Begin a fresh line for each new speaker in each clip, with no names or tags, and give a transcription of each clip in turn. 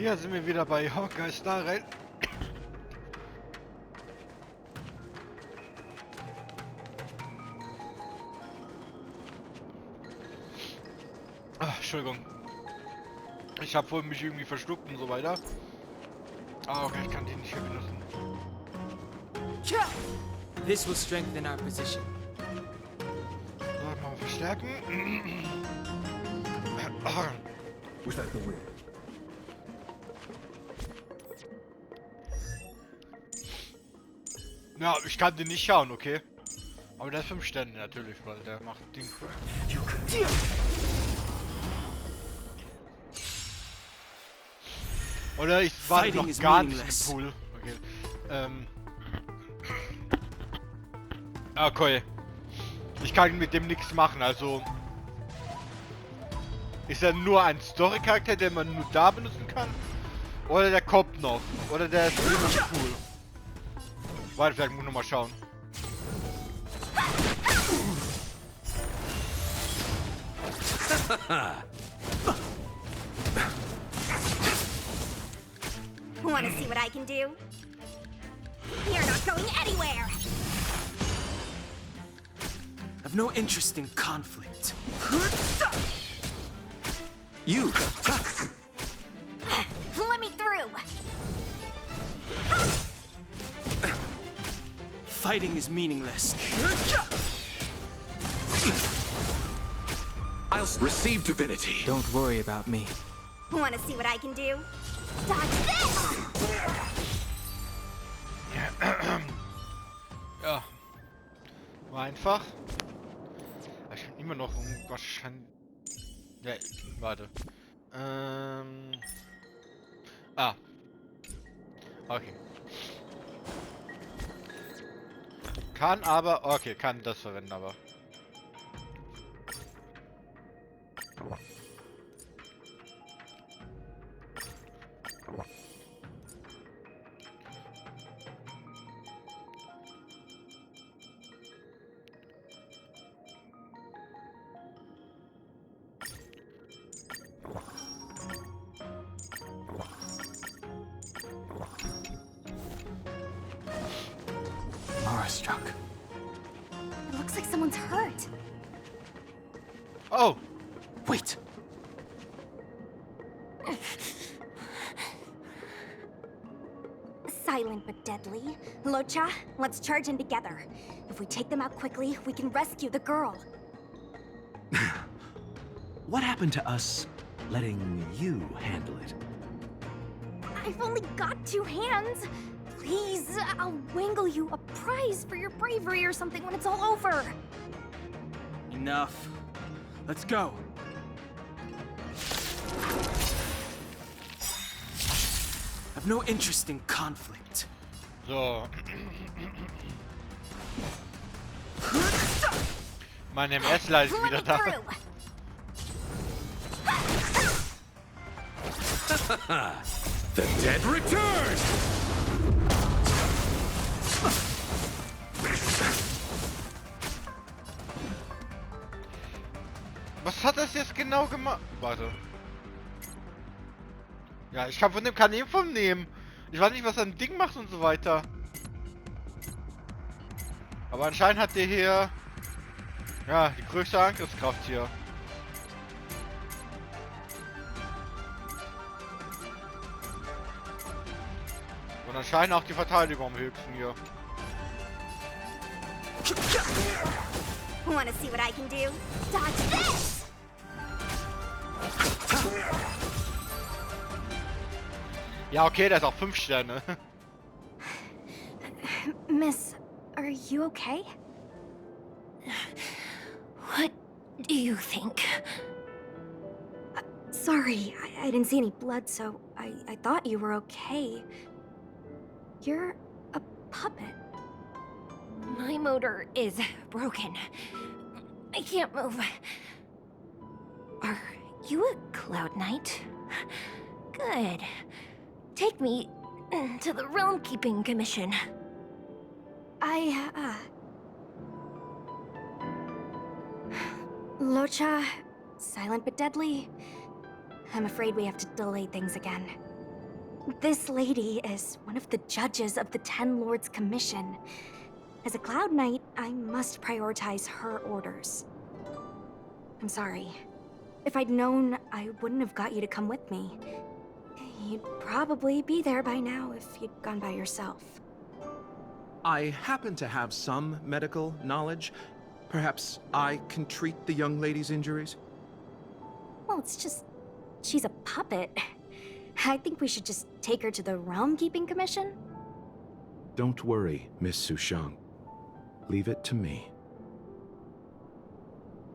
Hier sind wir wieder bei Honkai Starrail. Ach, Entschuldigung. Ich habe wohl mich irgendwie verschluckt und so weiter. Ah, okay, ich kann die nicht hier benutzen.
This will strengthen our position.
So, mal verstärken.
Was that the wind?
Ja, ich kann den nicht schauen, okay? Aber der ist 5 Sterne natürlich, weil der macht Ding. Oder ich war
Fighting
noch
is
gar nicht
meaningless.
im Pool. Okay. Okay. Ich kann mit dem nichts machen, also... Ist er nur ein Story-Charakter, den man nur da benutzen kann? Oder der kommt noch? Oder der ist immer im Pool? Warte, vielleicht muss ich nochmal schauen.
Want to see what I can do? You're not going anywhere!
I've no interest in conflict.
You!
Let me through!
Fighting is meaningless.
I'll receive divinity.
Don't worry about me.
Want to see what I can do? Dodge this!
Ja. War einfach. Ich kann immer noch wahrscheinlich... Ja, warte. Ah. Okay. Kann aber... Okay, kann das verwenden, aber...
Struck.
It looks like someone's hurt.
Oh!
Wait.
Silent but deadly. Locha, let's charge in together. If we take them out quickly, we can rescue the girl.
What happened to us letting you handle it?
I've only got 2 hands. Please, I'll wangle you a prize for your bravery or something when it's all over.
Enough. Let's go. I've no interest in conflict.
So. Mein MS-Leiter ist
Let
wieder
me
da.
through.
The dead return!
Was hat das jetzt genau gemacht? Warte. Ja, ich kann von dem Kanal vom nehmen. Ich weiß nicht, was ein Ding macht und so weiter. Aber anscheinend hat der hier... Ja, die größte Angriffskraft hier. Und anscheinend auch die Verteidigung am höchsten hier.
Want to see what I can do? Dodge this!
Ja, okay, der ist auch 5 Sterne.
Miss, are you okay? What do you think? Sorry, I didn't see any blood, so I thought you were okay. You're a puppet. My motor is broken. I can't move. Are you a Cloud Knight? Good. Take me to the Realm Keeping Commission. Locha, silent but deadly. I'm afraid we have to delay things again. This lady is one of the judges of the Ten Lords Commission. As a Cloud Knight, I must prioritize her orders. I'm sorry. If I'd known, I wouldn't have got you to come with me. You'd probably be there by now if you'd gone by yourself.
I happen to have some medical knowledge. Perhaps I can treat the young lady's injuries?
Well, it's just... she's a puppet. I think we should just take her to the Realm Keeping Commission.
Don't worry, Miss Sushang. Leave it to me.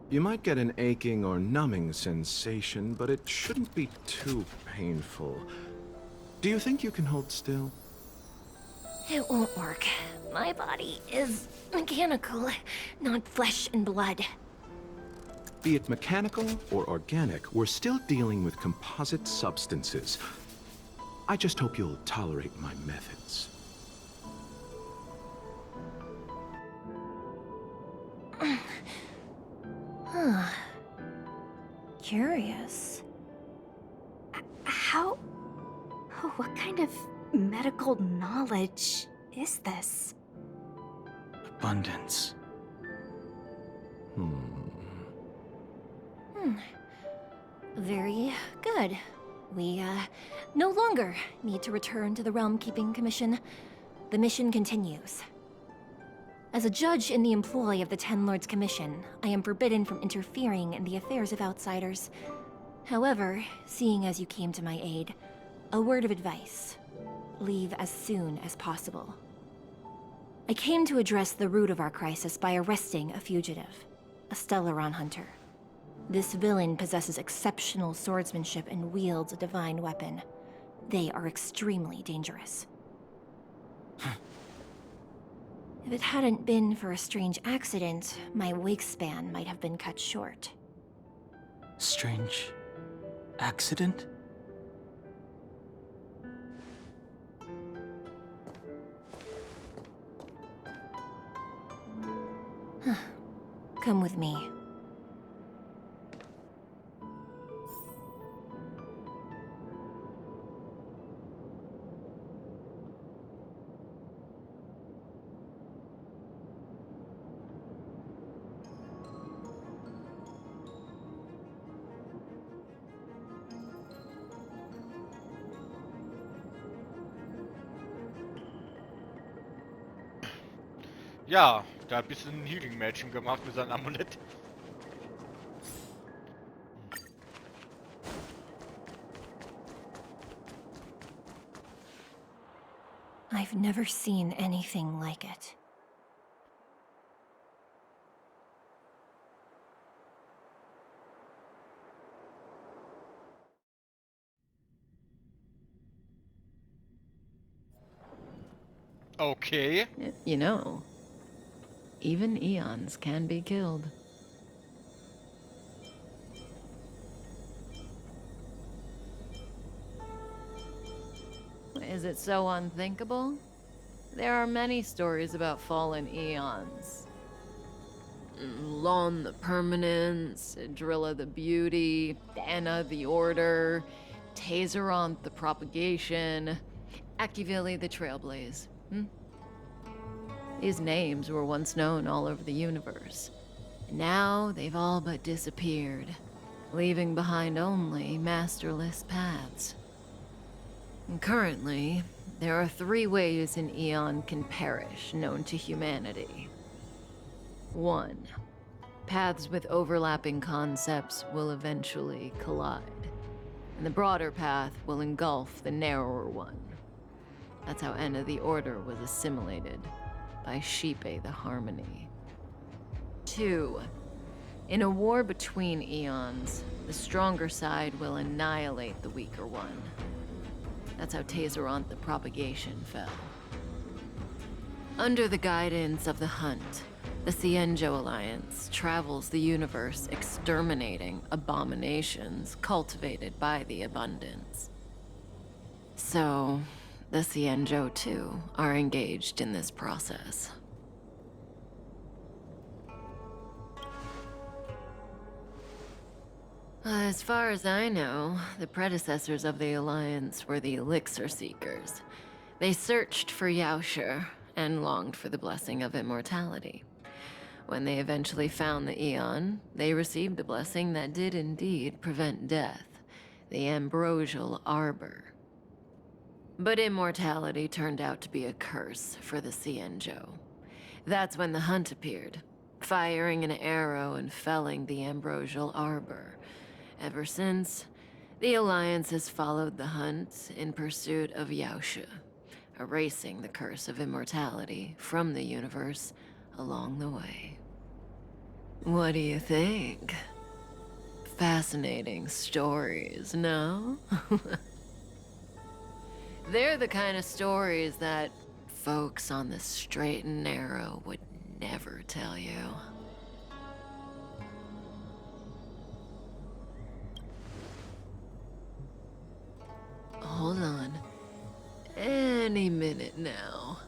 You might get an aching or numbing sensation, but it shouldn't be too painful. Do you think you can hold still?
It won't work. My body is mechanical, not flesh and blood.
Be it mechanical or organic, we're still dealing with composite substances. I just hope you'll tolerate my methods.
Huh. Curious. How... oh, what kind of medical knowledge is this?
Abundance.
Very good. We, no longer need to return to the Realm Keeping Commission. The mission continues. As a judge in the employ of the Ten Lords Commission, I am forbidden from interfering in the affairs of outsiders. However, seeing as you came to my aid, a word of advice. Leave as soon as possible. I came to address the root of our crisis by arresting a fugitive, a Stellaron hunter. This villain possesses exceptional swordsmanship and wields a divine weapon. They are extremely dangerous. If it hadn't been for a strange accident, my wakespan might have been cut short.
Strange accident?
Come with me.
Ja, da ein bisschen Healing-Mädchen gemacht mit seinem Amulett.
I've never seen anything like it.
Okay.
You know, even eons can be killed. Is it so unthinkable? There are many stories about fallen eons. Lon the Permanence, Drilla the Beauty, Anna the Order, Tazeronth the Propagation, Akivili the Trailblaze. These names were once known all over the universe. Now they've all but disappeared, leaving behind only masterless paths. And currently, there are 3 ways an eon can perish known to humanity. 1. Paths with overlapping concepts will eventually collide, and the broader path will engulf the narrower one. That's how Enna the Order was assimilated by Shipe the Harmony. 2. In a war between eons, the stronger side will annihilate the weaker one. That's how Tazeronth the Propagation fell. Under the guidance of the Hunt, the Cienjo Alliance travels the universe exterminating abominations cultivated by the Abundance. So, the Cienjo, too, are engaged in this process. As far as I know, the predecessors of the Alliance were the Elixir Seekers. They searched for Yaoshe and longed for the blessing of immortality. When they eventually found the Aeon, they received the blessing that did indeed prevent death, the Ambrosial Arbor. But immortality turned out to be a curse for the Cienjo. That's when the Hunt appeared, firing an arrow and felling the Ambrosial Arbor. Ever since, the Alliance has followed the Hunt in pursuit of Yaoshe, erasing the curse of immortality from the universe along the way. What do you think? Fascinating stories, no? They're the kind of stories that folks on the straight and narrow would never tell you. Hold on. Any minute now.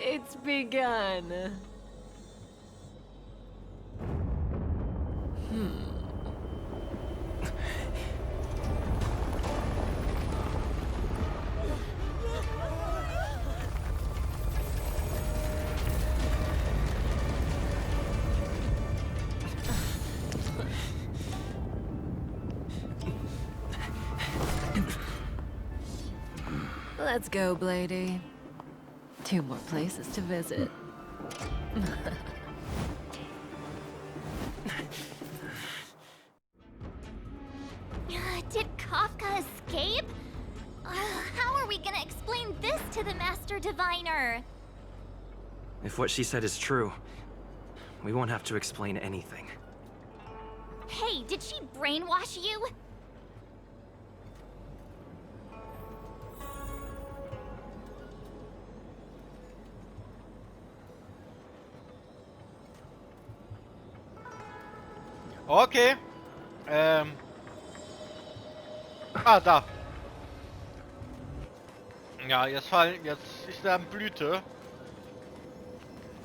It's begun. Let's go, Blady. 2 more places to visit.
Did Kafka escape? How are we gonna explain this to the Master Diviner?
If what she said is true, we won't have to explain anything.
Hey, did she brainwash you?
Okay. Ah, da. Ja, jetzt ist da eine Blüte.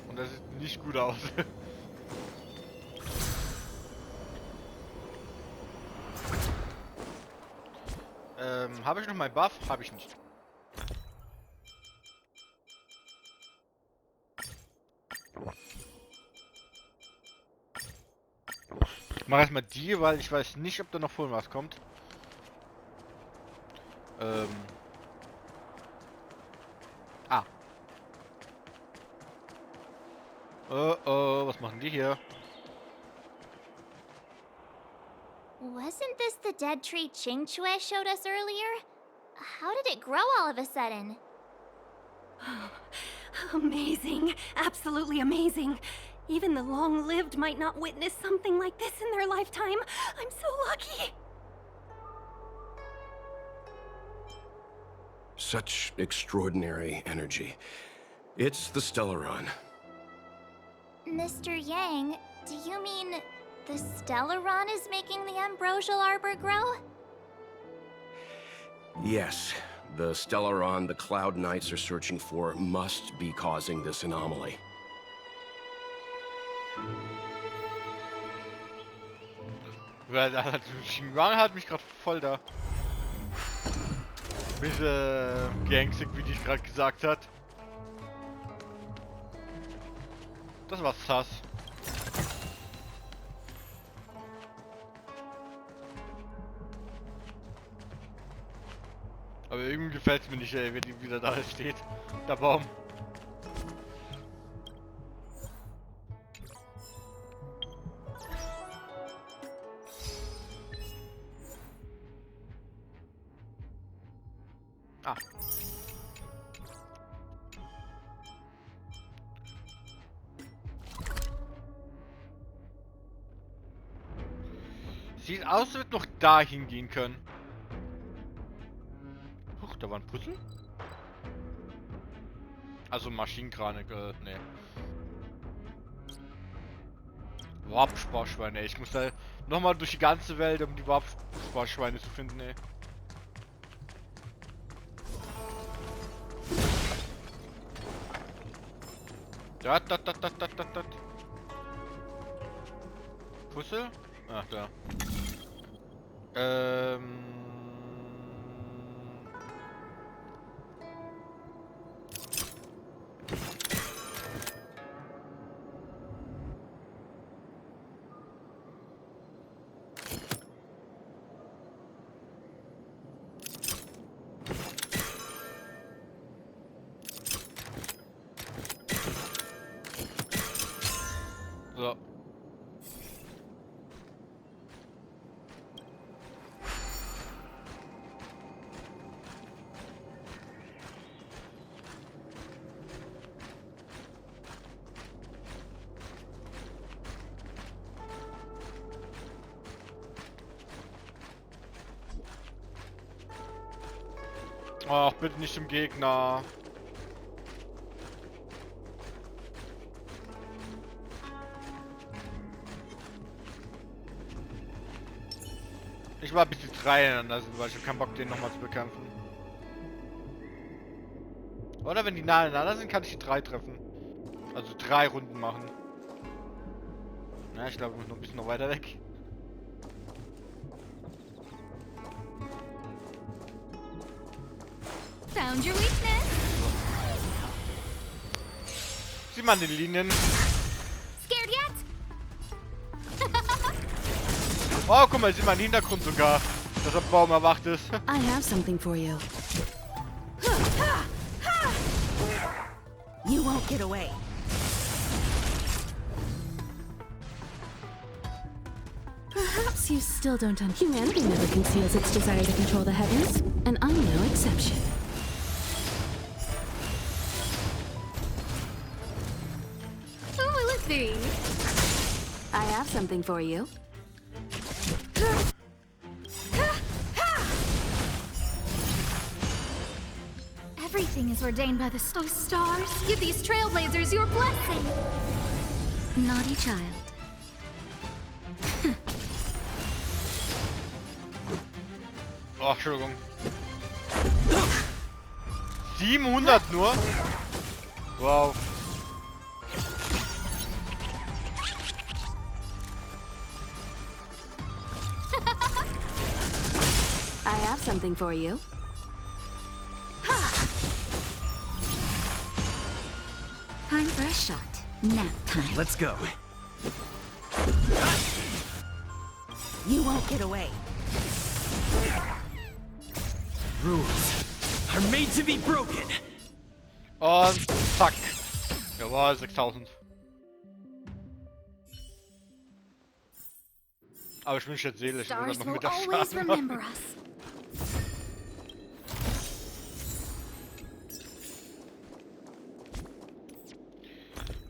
Und das sieht nicht gut aus. Habe ich noch meinen Buff? Habe ich nicht. Ich mache erstmal die, weil ich weiß nicht, ob da noch vorhin was kommt. Ah. Oh, was machen die hier?
Wasn't this the dead tree Qingque showed us earlier? How did it grow all of a sudden?
Amazing. Absolutely amazing. Even the long-lived might not witness something like this in their lifetime. I'm so lucky.
Such extraordinary energy. It's the Stellaron.
Mr. Yang, do you mean the Stellaron is making the Ambrosial Arbor grow?
Yes, the Stellaron the Cloud Knights are searching for must be causing this anomaly.
Xinguang hat mich gerade voll da. Bisschen gangstig, wie die gerade gesagt hat. Das war sass. Aber irgendwie gefällt es mir nicht, ey, wenn die wieder da steht. Der Baum. Ah. Sieht aus, als wird noch dahin gehen können. Huch, da war ein Puzzle? Also Maschinenkranik, ne. Warp-Sparschweine, ey. Ich muss da nochmal durch die ganze Welt, um die Warp-Sparschweine zu finden, ey. Dat. Puzzle? Ach, da. So. Ach, bitte nicht im Gegner. Ich war bis die 3 ineinander sind, weil ich hab keinen Bock, den nochmal zu bekämpfen. Oder wenn die nah ineinander sind, kann ich die 3 treffen. Also 3 Runden machen. Ja, ich glaube, ich muss noch ein bisschen weiter weg.
Found your weakness.
Sieh mal an den Linien.
Scared yet?
Oh, guck mal, sieh mal im Hintergrund sogar, dass der Baum erwacht ist.
I have something for you. You won't get away. Perhaps you still don't understand. Humanity never conceals its desire to control the heavens, and I'm no exception.
Who will it be?
I have something for you.
Everything is ordained by the stars. Give these trailblazers your blessing. Naughty child.
Oh, Entschuldigung. 700 nur? Wow.
I have something for you. Time for a shot. Nap time.
Let's go.
You won't get away.
Rules are made to be broken.
Und zack. Jawohl, 6000. Aber ich bin nicht jetzt seelisch, ich will
Stars
noch
will
mit der
always
Schaden
remember
machen.
us.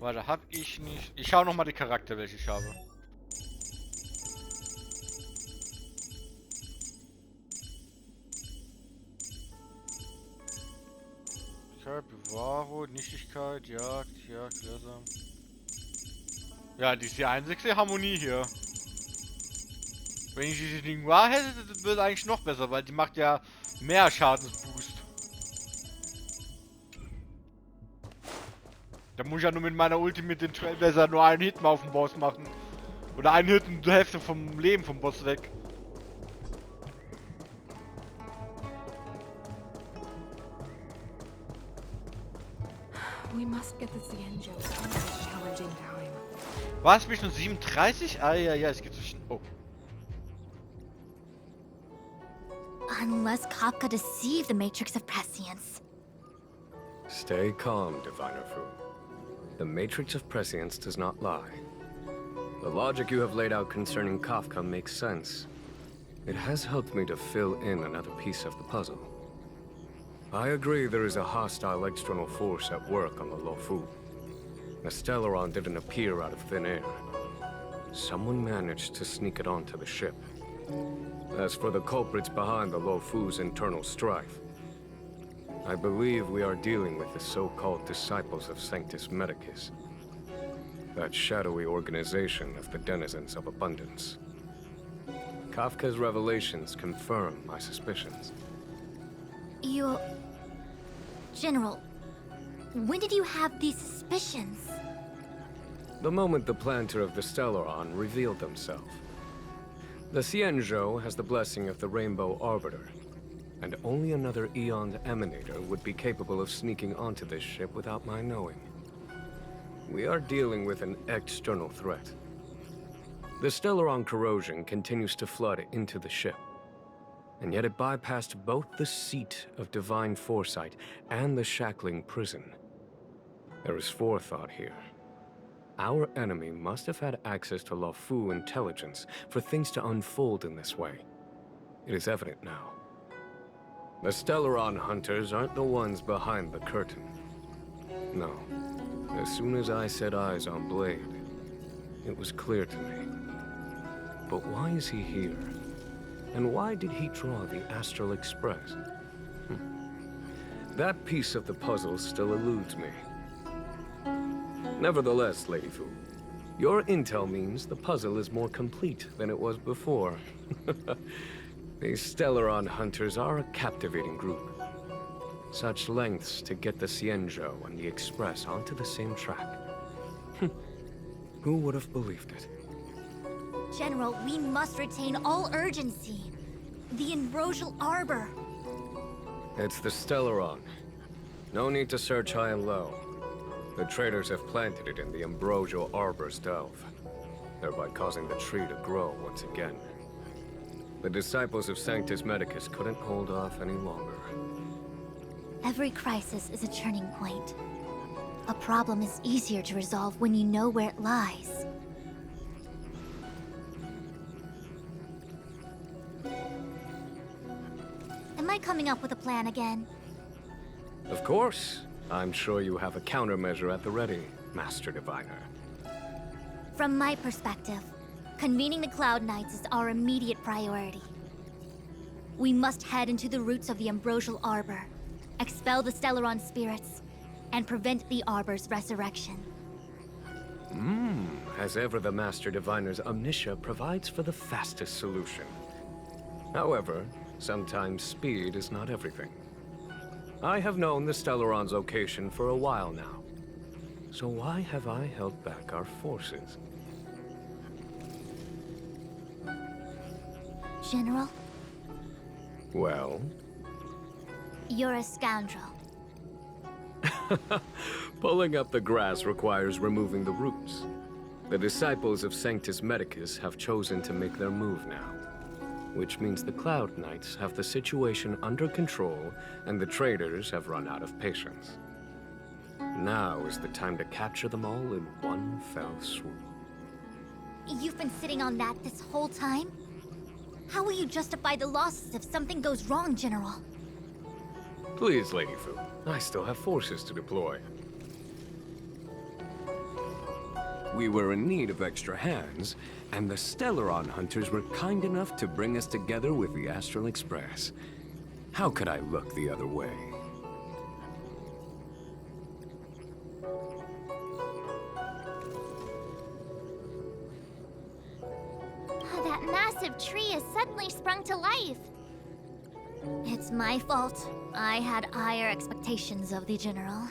Warte, hab ich nicht. Ich schau noch mal die Charakter, welche ich habe. Bewahro, Nichtigkeit, Jagd, Lösung. Ja, die ist die einzige Harmonie hier. Wenn ich diese Lingua hätte, das würde eigentlich noch besser, weil die macht ja mehr Schadensboost. Da muss ich ja nur mit meiner Ulti mit den Trailblazer nur einen Hit mal auf den Boss machen. Oder einen Hit und die Hälfte vom Leben vom Boss weg.
We must get this again, Joe. It's a challenging time.
War es mich nur 37? Ah ja, es geht zwischen. Oh.
Unless Kafka deceived the Matrix of Prescience.
Stay calm, Diviner Fu. The Matrix of Prescience does not lie. The logic you have laid out concerning Kafka makes sense. It has helped me to fill in another piece of the puzzle. I agree there is a hostile external force at work on the Luofu. The Stellaron didn't appear out of thin air. Someone managed to sneak it onto the ship. As for the culprits behind the Luofu's internal strife, I believe we are dealing with the so-called disciples of Sanctus Medicus. That shadowy organization of the denizens of abundance. Kafka's revelations confirm my suspicions.
You... General, when did you have these suspicions?
the moment the planter of the Stellaron revealed themselves. The Xianzhou has the blessing of the Rainbow Arbiter, and only another Eon's Emanator would be capable of sneaking onto this ship without my knowing. We are dealing with an external threat. The Stellaron corrosion continues to flood into the ship, and yet it bypassed both the seat of divine foresight and the shackling prison. There is forethought here. Our enemy must have had access to Luofu intelligence for things to unfold in this way. It is evident now. The Stellaron hunters aren't the ones behind the curtain. No. As soon as I set eyes on Blade, it was clear to me. But why is he here? And why did he draw the Astral Express? That piece of the puzzle still eludes me. Nevertheless, Lady Fu, your intel means the puzzle is more complete than it was before. These Stellaron hunters are a captivating group. Such lengths to get the Xianzhou and the Express onto the same track. Who would have believed it?
General, we must retain all urgency. The Ambrosial Arbor.
It's the Stellaron. No need to search high and low. The traders have planted it in the Ambrosial Arbor's delve, thereby causing the tree to grow once again. The disciples of Sanctus Medicus couldn't hold off any longer.
Every crisis is a turning point. A problem is easier to resolve when you know where it lies. Am I coming up with a plan again?
Of course. I'm sure you have a countermeasure at the ready, Master Diviner.
From my perspective, convening the Cloud Knights is our immediate priority. We must head into the roots of the Ambrosial Arbor, expel the Stellaron spirits, and prevent the Arbor's resurrection.
As ever, the Master Diviner's omniscia provides for the fastest solution. However, sometimes speed is not everything. I have known the Stellaron's location for a while now. So why have I held back our forces?
General?
Well?
You're a scoundrel.
Pulling up the grass requires removing the roots. The disciples of Sanctus Medicus have chosen to make their move now, which means the Cloud Knights have the situation under control and the traders have run out of patience. Now is the time to capture them all in one fell swoop.
You've been sitting on that this whole time? How will you justify the losses if something goes wrong, General?
Please, Lady Fu, I still have forces to deploy. We were in need of extra hands, and the Stellaron hunters were kind enough to bring us together with the Astral Express. How could I look the other way?
That massive tree has suddenly sprung to life. It's my fault. I had higher expectations of the General.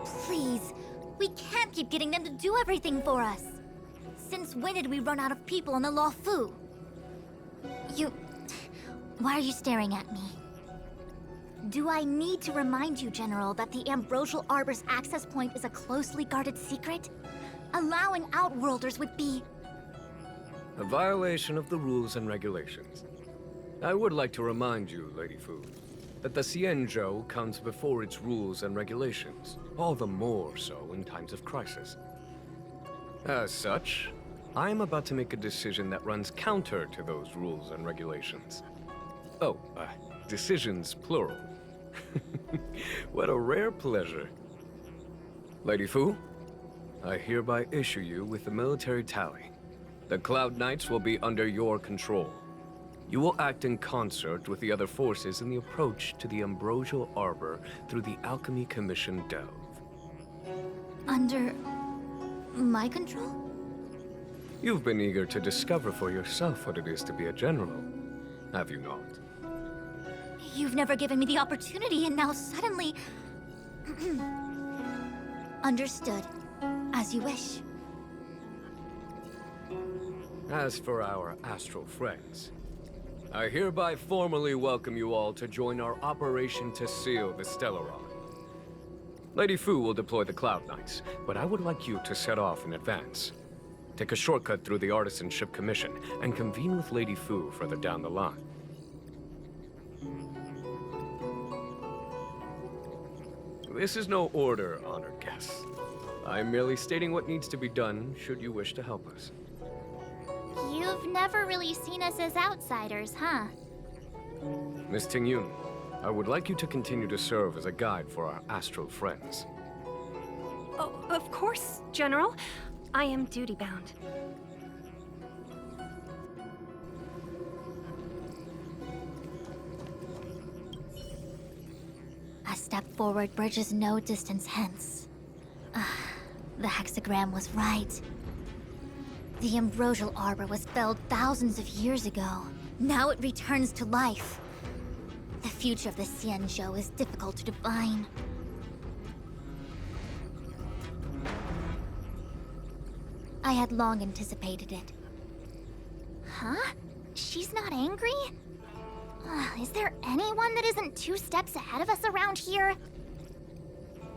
Please, we can't keep getting them to do everything for us. Since when did we run out of people on the Luofu? Why are you staring at me? Do I need to remind you, General, that the Ambrosial Arbor's access point is a closely guarded secret? Allowing Outworlders would be...
A violation of the rules and regulations. I would like to remind you, Lady Fu, that the Xianzhou comes before its rules and regulations, all the more so in times of crisis. As such, I am about to make a decision that runs counter to those rules and regulations. Oh, decisions plural. What a rare pleasure. Lady Fu, I hereby issue you with the military tally. The Cloud Knights will be under your control. You will act in concert with the other forces in the approach to the Ambrosial Arbor through the Alchemy Commission delve.
Under... my control?
You've been eager to discover for yourself what it is to be a general, have you not?
You've never given me the opportunity, and now suddenly... Understood. As you wish.
As for our astral friends, I hereby formally welcome you all to join our operation to seal the Stellaron. Lady Fu will deploy the Cloud Knights, but I would like you to set off in advance. Take a shortcut through the Artisanship Commission and convene with Lady Fu further down the line. This is no order, honored guests. I'm merely stating what needs to be done should you wish to help us.
You've never really seen us as outsiders, huh?
Miss Tingyun, I would like you to continue to serve as a guide for our astral friends.
Oh, of course, General. I am duty-bound.
A step forward bridges no distance hence. The hexagram was right. The ambrosial arbor was felled thousands of years ago. Now it returns to life. The future of the Xianzhou is difficult to define. I had long anticipated it. Huh? She's not angry? Is there anyone that isn't 2 steps ahead of us around here?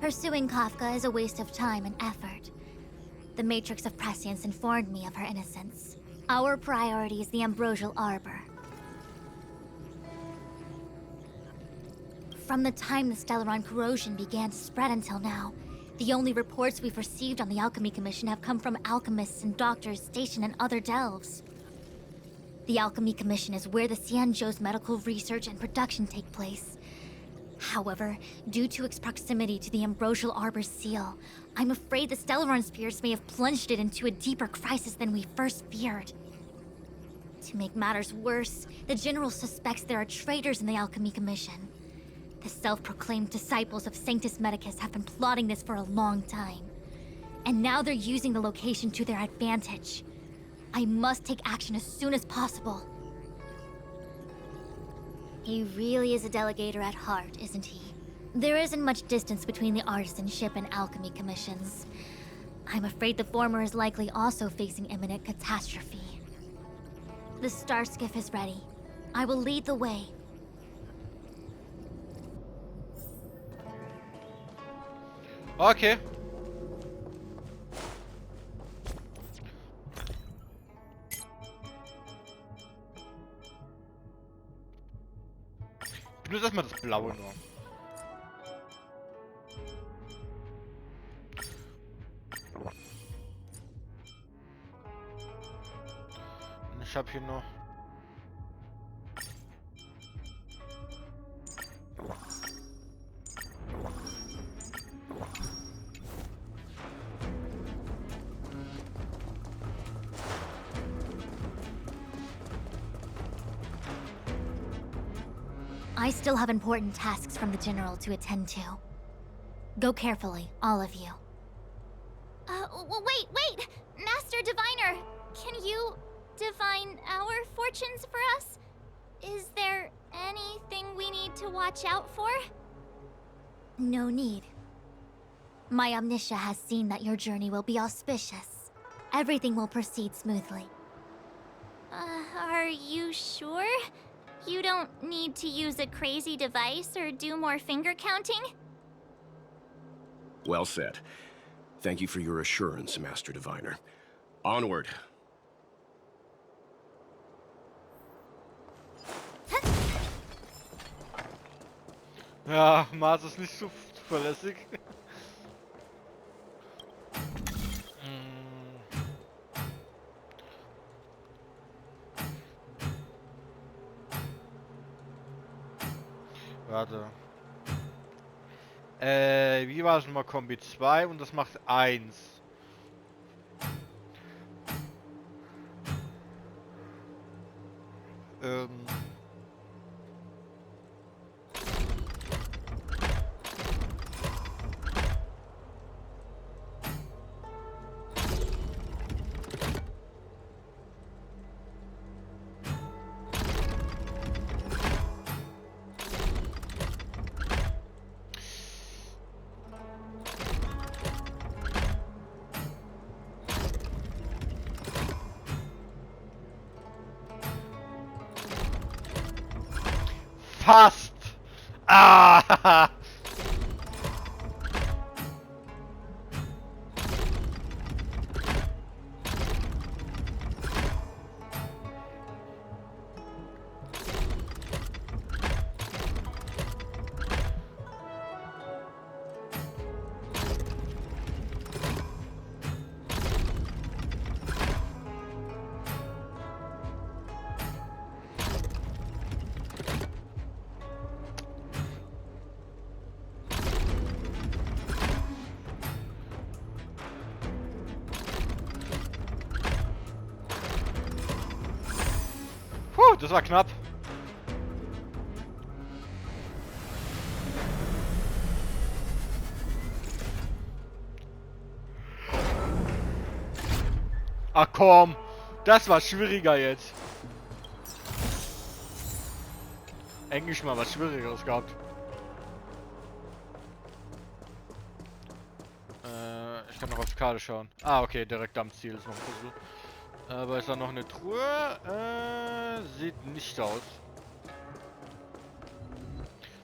Pursuing Kafka is a waste of time and effort. The Matrix of Prescience informed me of her innocence. Our priority is the ambrosial arbor. From the time the Stellaron corrosion began to spread until now, the only reports we've received on the Alchemy Commission have come from alchemists and doctors stationed in other delves. The Alchemy Commission is where the Xianzhou's medical research and production take place. However, due to its proximity to the ambrosial arbor's seal, I'm afraid the Stellaron spirits may have plunged it into a deeper crisis than we first feared. To make matters worse, the General suspects there are traitors in the Alchemy Commission. The self-proclaimed disciples of Sanctus Medicus have been plotting this for a long time. And now they're using the location to their advantage. I must take action as soon as possible. He really is a delegator at heart, isn't he? There isn't much distance between the Artisanship and Alchemy Commissions. I'm afraid the former is likely also facing imminent catastrophe. The star skiff is ready. I will lead the way.
Okay. Ich benutze erstmal das Blaue nur. Und ich habe hier noch...
I still have important tasks from the General to attend to. Go carefully, all of you. Wait! Master Diviner! Can you divine our fortunes for us? Is there anything we need to watch out for? No need. My Omniscia has seen that your journey will be auspicious. Everything will proceed smoothly. Are you sure? You don't need to use a crazy device or do more finger counting?
Well said. Thank you for your assurance, Master Diviner. Onward.
Ja, Mars ist nicht so zuverlässig. Warte. Wie war es nochmal? Kombi 2 und das macht 1. Fast! Ah! Puh, das war knapp. Ach komm, das war schwieriger jetzt. Englisch mal was Schwierigeres gehabt. Ich kann noch auf die Karte schauen. Ah, okay, direkt am Ziel ist noch ein Puzzle. Aber ist da noch eine Truhe? Sieht nicht aus.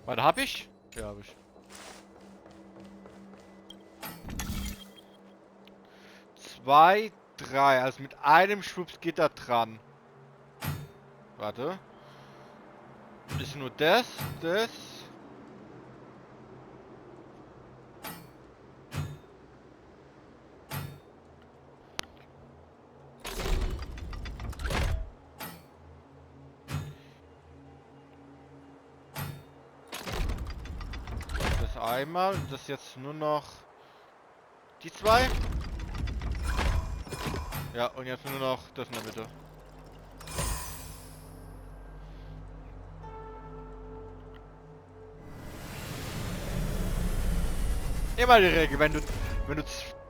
Warte, hab ich? Ja, hab ich. 2, 3. Also mit einem Schwupps geht er dran. Warte. Ist nur das. Das einmal. Das jetzt nur noch die 2. Ja, und jetzt nur noch das in der Mitte. Immer die Regel, wenn du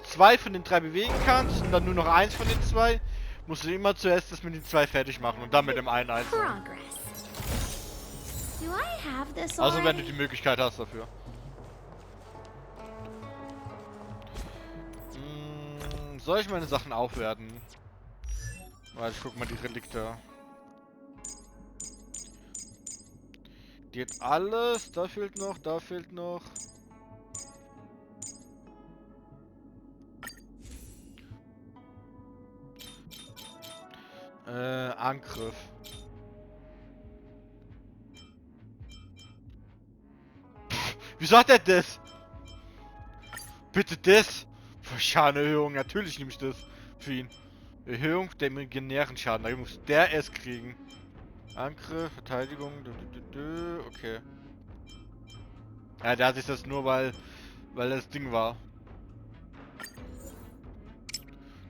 2 von den 3 bewegen kannst und dann nur noch 1 von den 2, musst du immer zuerst das mit den 2 fertig machen und dann mit dem einen einzeln. Also wenn du die Möglichkeit hast dafür. Soll ich meine Sachen aufwerten? Warte, ich guck mal die Relikte. Die hat alles, da fehlt noch, da fehlt noch. Angriff. Wieso hat er das? Bitte das? Für Schadenerhöhung, natürlich nehme ich das für ihn. Erhöhung der imaginären Schaden, da muss der es kriegen. Angriff, Verteidigung, okay. Ja, der hat sich das nur, weil das Ding war.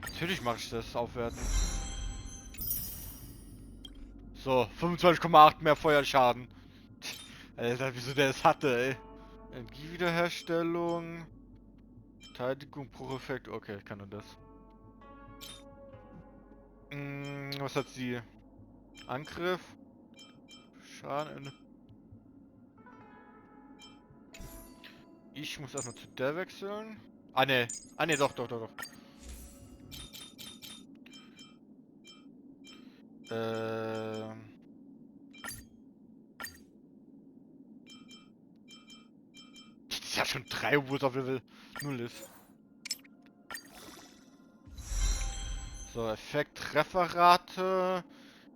Natürlich mache ich das, aufwerten. So, 25,8 mehr Feuerschaden. Alter, wieso der es hatte, ey. Energiewiederherstellung. Verteidigung, Brucheffekt. Okay, ich kann nur das. Was hat sie? Angriff. Schaden. Ich muss erstmal zu der wechseln. Ah, ne. Ah, ne, doch. Das ist ja schon 3, obwohl es auf Level 0 ist. So, Effekt, Trefferrate,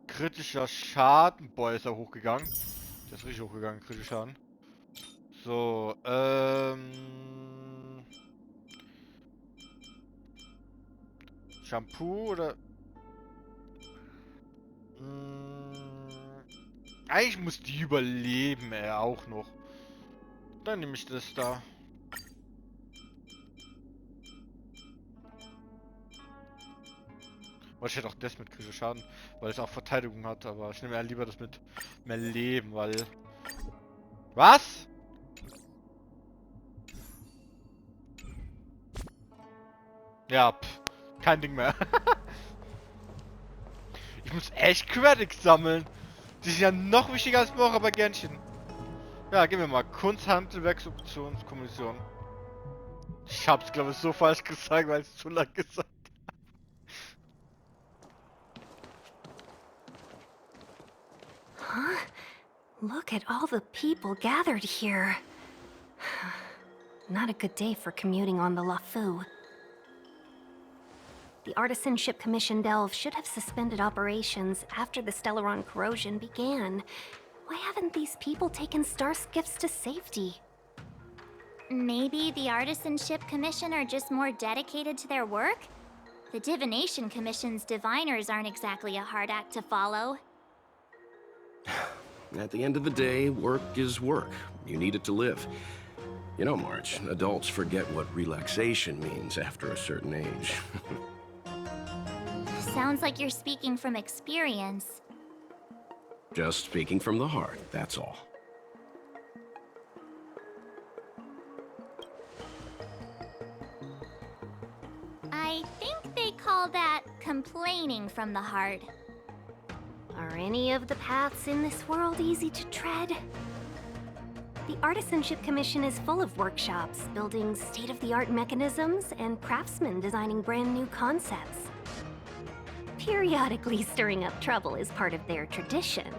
kritischer Schaden. Boah, ist er hochgegangen. Der ist richtig hochgegangen, kritischer Schaden. So, Shampoo oder... Eigentlich muss die überleben, auch noch. Dann nehme ich das da. Aber ich hätte auch das mit kritischer Schaden, weil es auch Verteidigung hat, aber ich nehme eher lieber das mit mehr Leben, weil... Was? Ja, kein Ding mehr. Ich muss echt Credits sammeln. Die sind ja noch wichtiger als Maurer-Gärnchen. Ja, gehen wir mal. Kunst, Handel, Werksoptionskommission. Ich hab's, glaube ich, so falsch gesagt, weil es zu lang gesagt
Huh? Look at all the people gathered here. Not a good day for commuting on the LaFu. The Artisanship Commission Delve should have suspended operations after the Stellaron corrosion began. Why haven't these people taken star skiffs to safety?
Maybe the Artisanship Commission are just more dedicated to their work? The Divination Commission's diviners aren't exactly a hard act to follow.
At the end of the day, work is work. You need it to live. You know, March, adults forget what relaxation means after a certain age.
Sounds like you're speaking from experience.
Just speaking from the heart, that's all.
I think they call that complaining from the heart.
Are any of the paths in this world easy to tread? The Artisanship Commission is full of workshops, building state-of-the-art mechanisms, and craftsmen designing brand new concepts. Periodically stirring up trouble is part of their tradition.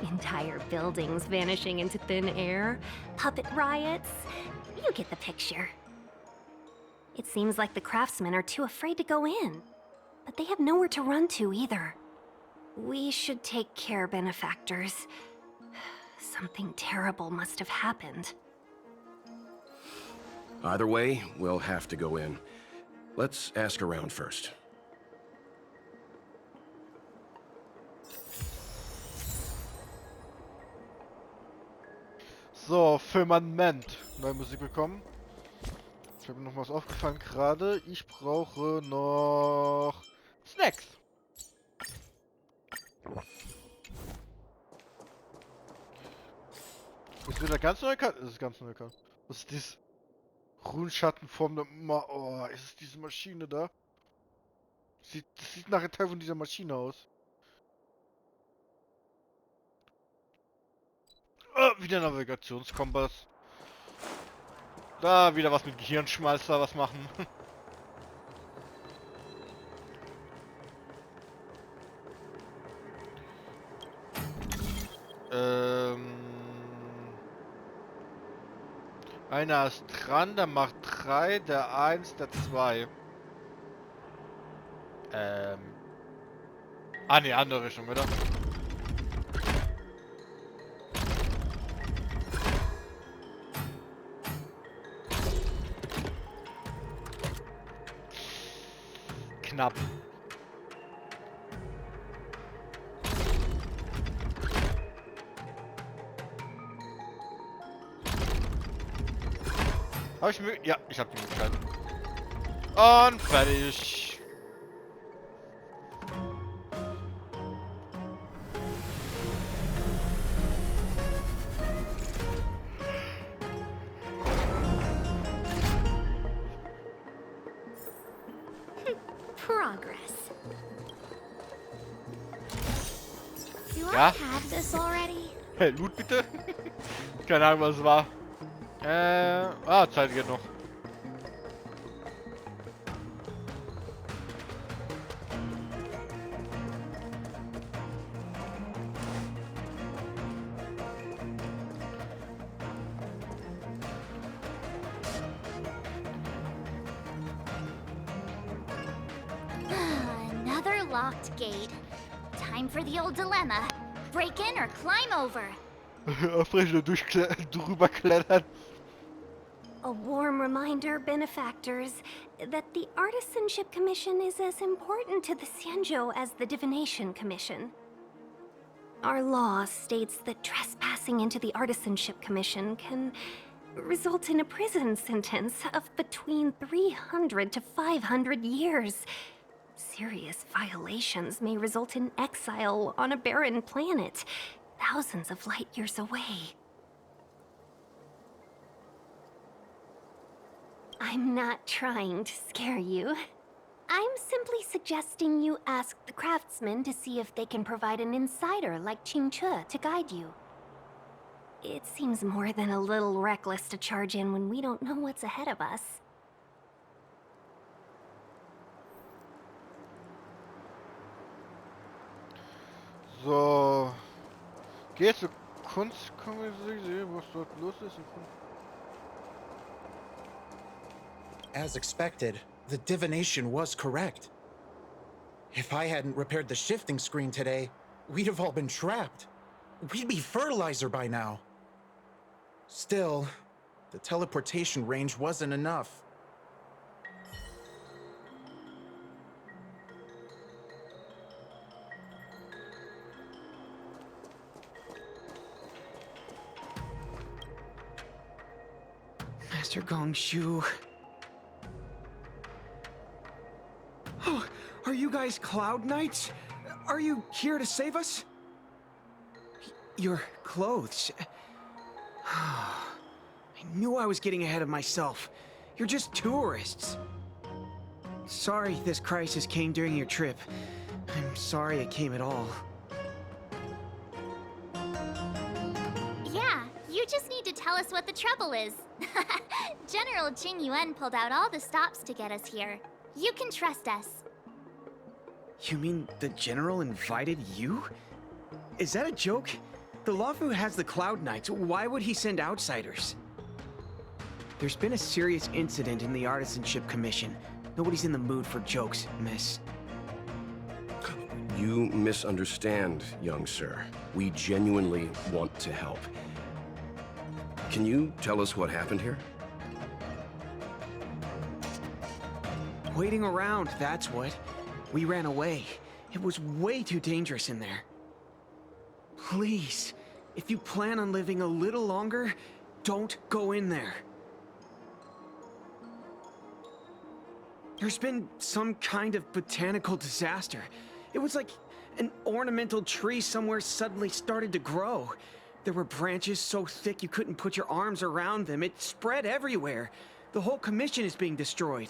Entire buildings vanishing into thin air, puppet riots. You get the picture. It seems like the craftsmen are too afraid to go in, but they have nowhere to run to either. We should take care, benefactors. Something terrible must have happened.
Either way, we'll have to go in. Let's ask around first.
So, Firmament. Neue Musik bekommen. Ich habe mir noch was aufgefallen gerade. Ich brauche noch Snacks. Ist wieder ganz neue Karte? Das ist ganz neue Karte. Was ist dies? Runenschattenform der oh, ist es diese Maschine da? Das sieht nach einem Teil von dieser Maschine aus. Wieder Navigationskompass. Da wieder was mit Gehirnschmalz da was machen. Einer ist dran, der macht 3, der 1, der 2. Ah ne, andere Richtung, oder? Knapp. Habe ich mir... Ja, ich habe die Möglichkeit. Und fertig.
Progress. Do
Ja?
I have this already?
Hey, Loot bitte. Keine Ahnung, was es war. Zeit geht noch.
Another locked gate. Time for the old dilemma. Break in or climb over.
Aufrecht drüber klettern.
A warm reminder, benefactors, that the Artisanship Commission is as important to the Xianzhou as the Divination Commission. Our law states that trespassing into the Artisanship Commission can result in a prison sentence of between 300 to 500 years. Serious violations may result in exile on a barren planet, thousands of light years away. I'm not trying to scare you. I'm simply suggesting you ask the craftsmen to see if they can provide an insider like Qingche to guide you. It seems more than a little reckless to charge in when we don't know what's ahead of us.
So. Geh zu Kunstkommissar, was dort los ist.
As expected, the divination was correct. If I hadn't repaired the shifting screen today, we'd have all been trapped. We'd be fertilizer by now. Still, the teleportation range wasn't enough.
Master Gongshu. Oh, are you guys Cloud Knights? Are you here to save us? Your clothes. I knew I was getting ahead of myself. You're just tourists. Sorry this crisis came during your trip. I'm sorry it came at all.
Yeah, you just need to tell us what the trouble is. General Jing Yuan pulled out all the stops to get us here. You can trust us.
You mean the General invited you? Is that a joke? The Luofu has the Cloud Knights. Why would he send outsiders? There's been a serious incident in the Artisanship Commission. Nobody's in the mood for jokes, miss.
You misunderstand, young sir. We genuinely want to help. Can you tell us what happened here?
Waiting around, that's what. We ran away. It was way too dangerous in there. Please, if you plan on living a little longer, don't go in there. There's been some kind of botanical disaster. It was like an ornamental tree somewhere suddenly started to grow. There were branches so thick you couldn't put your arms around them. It spread everywhere. The whole commission is being destroyed.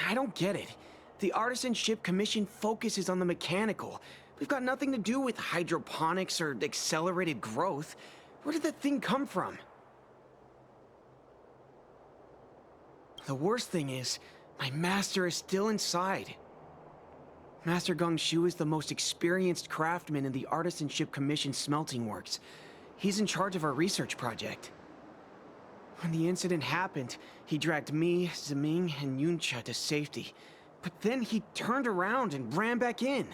I don't get it. The Artisanship Commission focuses on the mechanical. We've got nothing to do with hydroponics or accelerated growth. Where did that thing come from? The worst thing is, my master is still inside. Master Gongshu is the most experienced craftsman in the Artisanship Commission smelting works. He's in charge of our research project. When the incident happened, he dragged me, Zeming, and Yuncha to safety. But then he turned around and ran back in.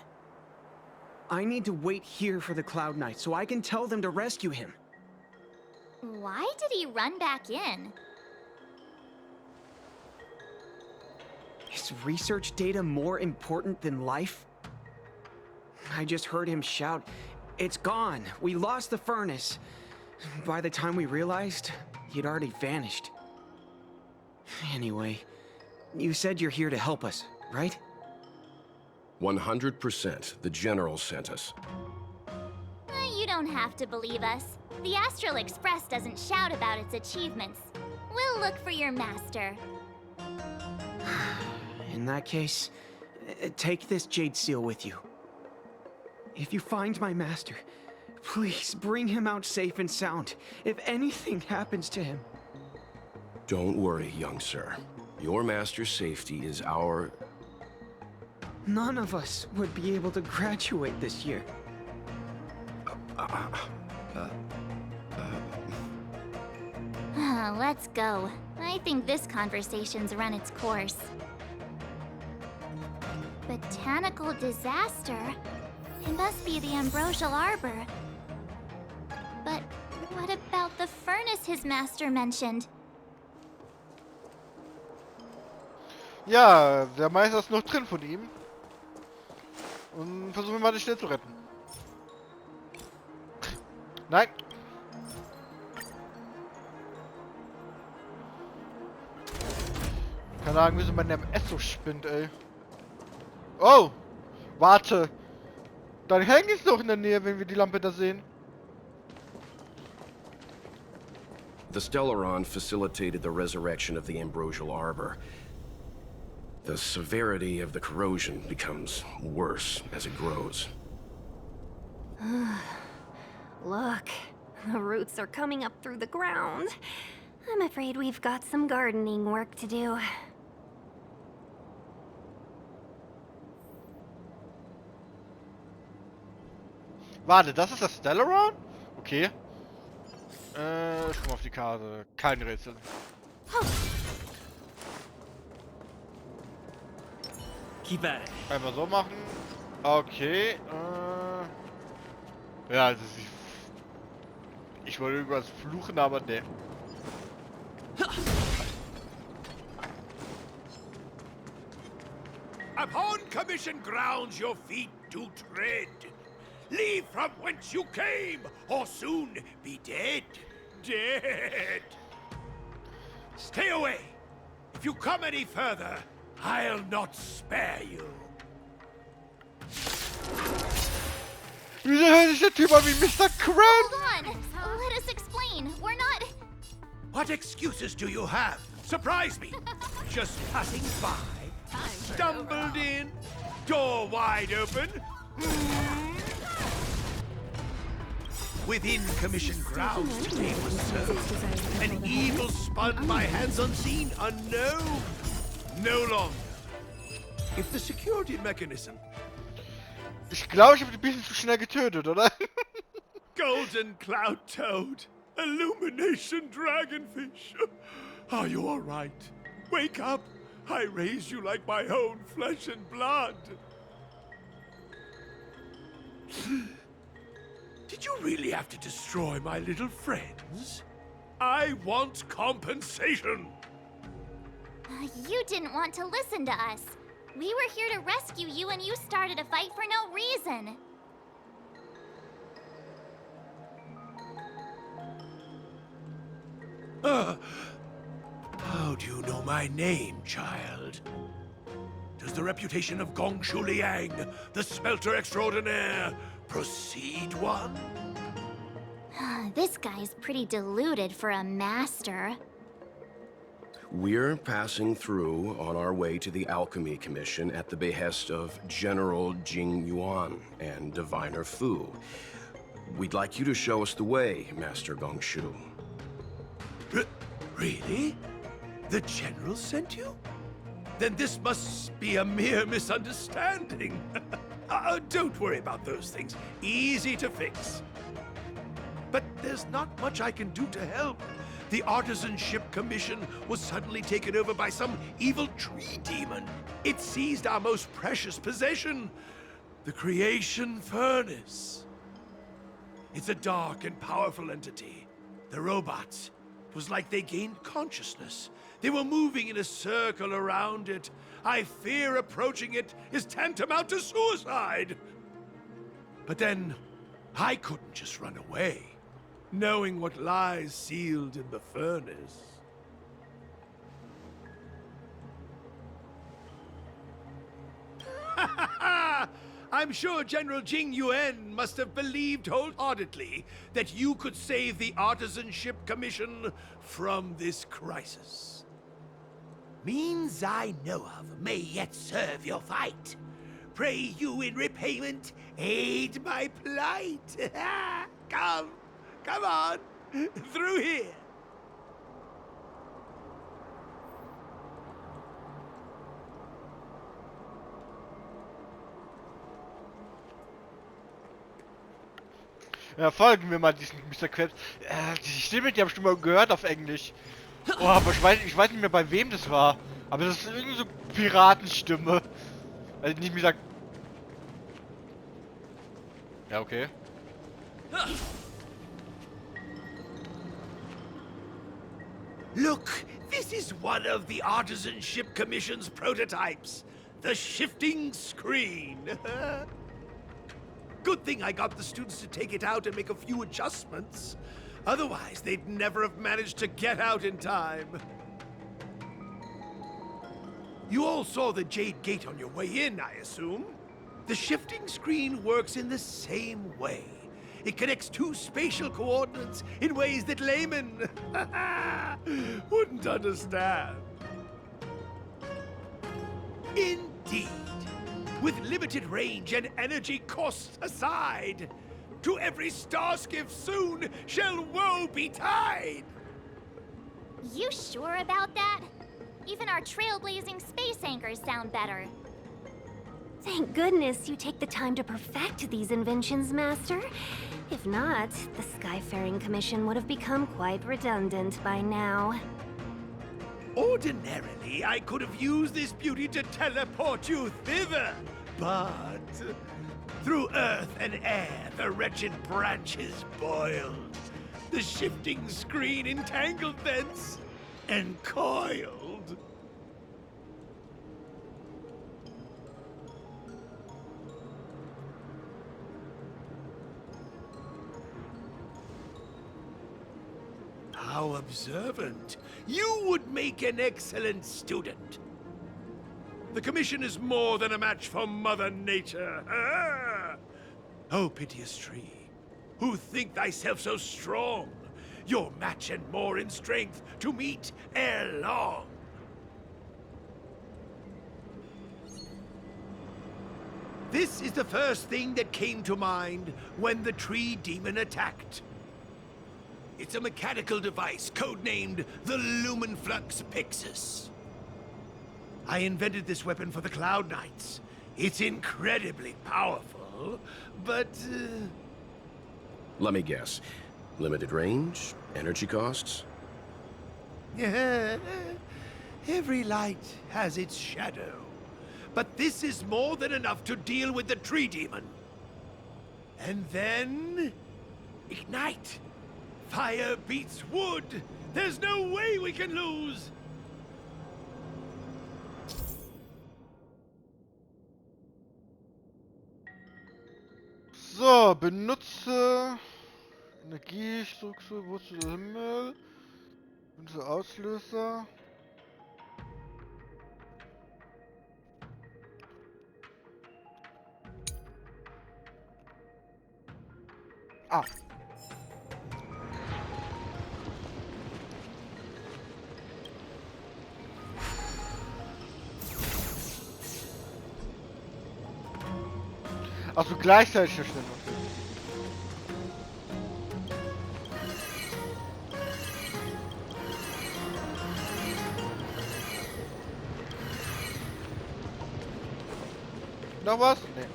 I need to wait here for the Cloud Knight so I can tell them to rescue him.
Why did he run back in?
Is research data more important than life? I just heard him shout, "It's gone! We lost the furnace!" By the time we realized, he'd already vanished. Anyway, you said you're here to help us, right?
100%. The General sent us.
You don't have to believe us. The Astral Express doesn't shout about its achievements. We'll look for your master.
In that case, take this jade seal with you. If you find my master, please bring him out safe and sound. If anything happens to him.
Don't worry, young sir. Your master's safety is our...
None of us would be able to graduate this year.
Let's go. I think this conversation's run its course. Botanical disaster? It must be the Ambrosial Arbor. But what about the furnace his master mentioned?
Ja, der Meister ist noch drin von ihm. Und versuchen wir mal, dich schnell zu retten. Nein. Keine Ahnung, wieso mein MS so spinnt, ey. Oh! Warte! Dein Handy ist doch in der Nähe, wenn wir die Lampe da sehen.
The Stellaron facilitated the resurrection of the Ambrosial Arbor. The severity of the corrosion becomes worse as it grows.
Look, the roots are coming up through the ground. I'm afraid we've got some gardening work to do.
Warte, das ist das Stellaron? Okay. Schon mal auf die Karte. Kein Rätsel.
Keep at it.
Einfach so machen. Okay. Ja, das ist... Ich wollte irgendwas fluchen, aber ne.
Upon commission grounds your feet do tread. Leave from whence you came, or soon be dead. Dead. Stay away. If you come any further, I'll not spare you.
Wieso hört sich der Typ an wie Mr. Krabs?
Hold on. Let us explain. We're not...
What excuses do you have? Surprise me. Just passing by. Stumbled in. Door wide open. Within commission grounds today was served. An evil spun by hands unseen, unknown. No longer. If the security mechanism...
Ich glaube, ich habe die ein bisschen zu schnell getötet, oder?
Golden Cloud Toad. Illumination Dragonfish. Are you all right? Wake up. I raised you like my own flesh and blood. Did you really have to destroy my little friends? I want compensation.
You didn't want to listen to us. We were here to rescue you and you started a fight for no reason.
How do you know my name, child? Does the reputation of Gongshu Liang, the smelter extraordinaire, precede one?
This guy's pretty deluded for a master.
We're passing through on our way to the Alchemy Commission at the behest of General Jing Yuan and Diviner Fu. We'd like you to show us the way, Master Gongshu.
Really? The General sent you? Then this must be a mere misunderstanding. Don't worry about those things. Easy to fix. But there's not much I can do to help. The Artisanship Commission was suddenly taken over by some evil tree demon. It seized our most precious possession, the Creation Furnace. It's a dark and powerful entity. The robots, it was like they gained consciousness. They were moving in a circle around it. I fear approaching it is tantamount to suicide. But then, I couldn't just run away, knowing what lies sealed in the furnace. I'm sure General Jing Yuan must have believed wholeheartedly that you could save the Artisanship Commission from this crisis. Means I know of may yet serve your fight. Pray you in repayment aid my plight. Come on, through here.
Ja, folgen wir mal diesen Mr. Krabs. Die Stimme, die habe ich schon mal gehört auf Englisch. Oh, aber ich weiß nicht mehr, bei wem das war. Aber das ist irgendwie so Piratenstimme. Also nicht Mr. Ja, okay.
Look, this is one of the Artisanship Commission's prototypes. The shifting screen. Good thing I got the students to take it out and make a few adjustments. Otherwise, they'd never have managed to get out in time. You all saw the Jade Gate on your way in, I assume? The shifting screen works in the same way. It connects two spatial coordinates in ways that laymen wouldn't understand. Indeed. With limited range and energy costs aside, to every starskiff soon shall woe betide!
You sure about that? Even our trailblazing space anchors sound better.
Thank goodness you take the time to perfect these inventions, Master. If not, the Skyfaring Commission would have become quite redundant by now.
Ordinarily, I could have used this beauty to teleport you thither, but through earth and air, the wretched branches boiled. The shifting screen entangled thence and coiled. How observant. You would make an excellent student. The Commission is more than a match for Mother Nature. Ah! Oh, piteous tree, who think thyself so strong, your match and more in strength to meet ere long. This is the first thing that came to mind when the tree demon attacked. It's a mechanical device codenamed the Lumenflux Pixis. I invented this weapon for the Cloud Knights. It's incredibly powerful, but...
Let me guess. Limited range? Energy costs?
Every light has its shadow. But this is more than enough to deal with the tree demon. And then... ignite! Fire beats wood! There's no way we can lose!
So, benutze Energiestruktur, Wurzel des Himmel, benutze Auslöser. Ah. Also gleichzeitig schnell. Noch was? Nee.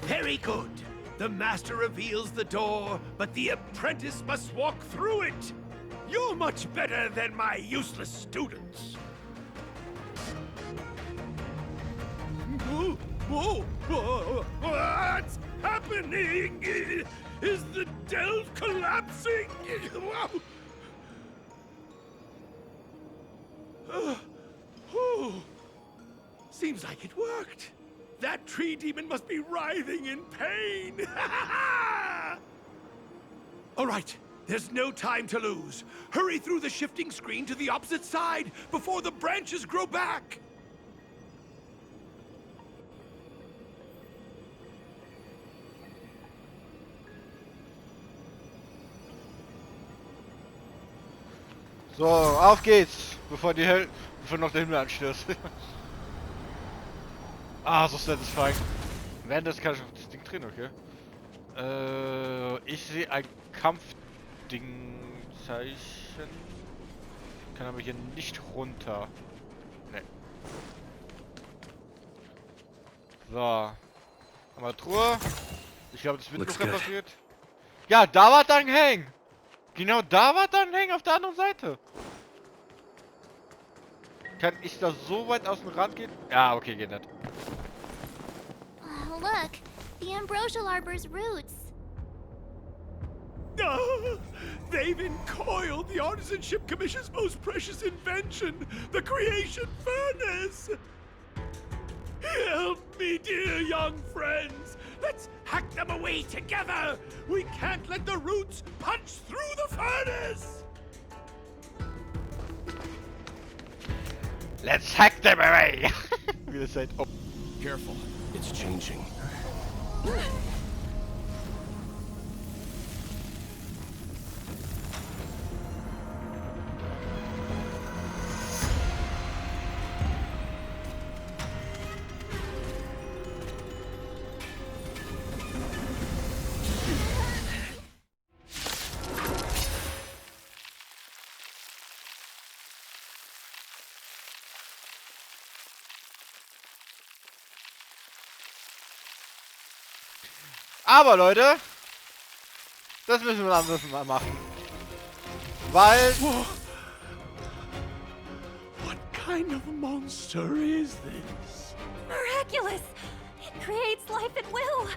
Very good. The master reveals the door, but the apprentice must walk through it. You're much better than my useless students. What's happening? Is the delve collapsing? Seems like it worked. That tree demon must be writhing in pain. All right, there's no time to lose. Hurry through the shifting screen to the opposite side before the branches grow back.
So, auf geht's, bevor noch der Himmel anstürzt. Ah, so satisfying. Währenddessen kann ich auf das Ding drehen, okay. Ich sehe ein Kampfding-Zeichen. Kann aber hier nicht runter. Ne. So. Haben wir Truhe. Ich glaube, das wird noch repariert. Ja, da war dann Hang. Genau da war dann Hang auf der anderen Seite. Kann ich da so weit aus dem Rand gehen? Ja, okay, geht nicht.
Oh, look, the ambrosial arbor's roots.
They've encoiled the Artisanship Commission's most precious invention, the creation furnace. Help me, dear young friends. Let's hack them away together. We can't let the roots punch through the furnace.
Let's hack them away! I'm gonna say, oh.
Careful, it's changing.
Aber Leute, das müssen wir ein anderes Mal machen. Weil...
What kind of monster is this?
Miraculous! It creates life at will!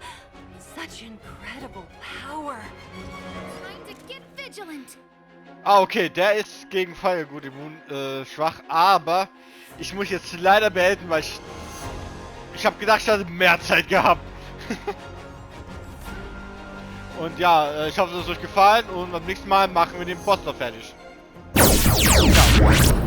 Such incredible power!
Time to get vigilant.
Ah, okay, der ist gegen Feuer gut schwach, aber ich muss jetzt leider beenden, weil ich habe gedacht, ich hatte mehr Zeit gehabt. Und ja, ich hoffe, es hat euch gefallen und beim nächsten Mal machen wir den Boss noch fertig. Ja.